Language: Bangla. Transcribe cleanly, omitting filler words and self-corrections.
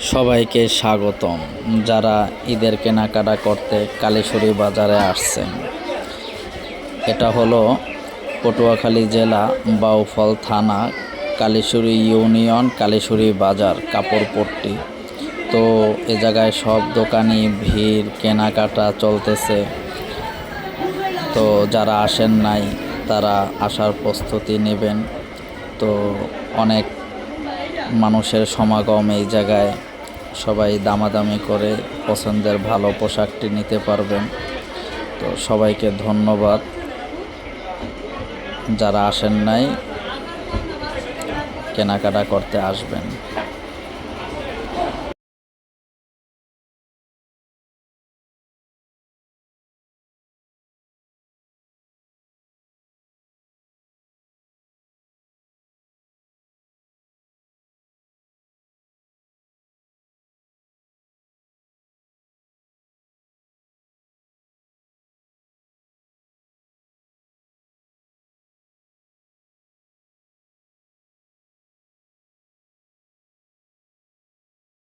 সবাইকে স্বাগতম। যারা ঈদের কেনাকাটা করতে কালিশুরি বাজারে আসছেন, এটা হলো পটুয়াখালী জেলা বাউফল থানা কালিশুরি ইউনিয়ন কালিশুরি বাজার কাপড়পট্টি। তো এ জায়গায় সব দোকানি ভিড়, কেনাকাটা চলতেছে। তো যারা আসেন নাই তারা আসার প্রস্তুতি নেবেন। তো অনেক মানুষের সমাগম এই জায়গায়, সবাই দামাদামি করে পছন্দের ভালো পোশাকটি নিতে পারবেন। তো সবাইকে ধন্যবাদ। যারা আসেন নাই কেনাকাটা করতে আসবেন।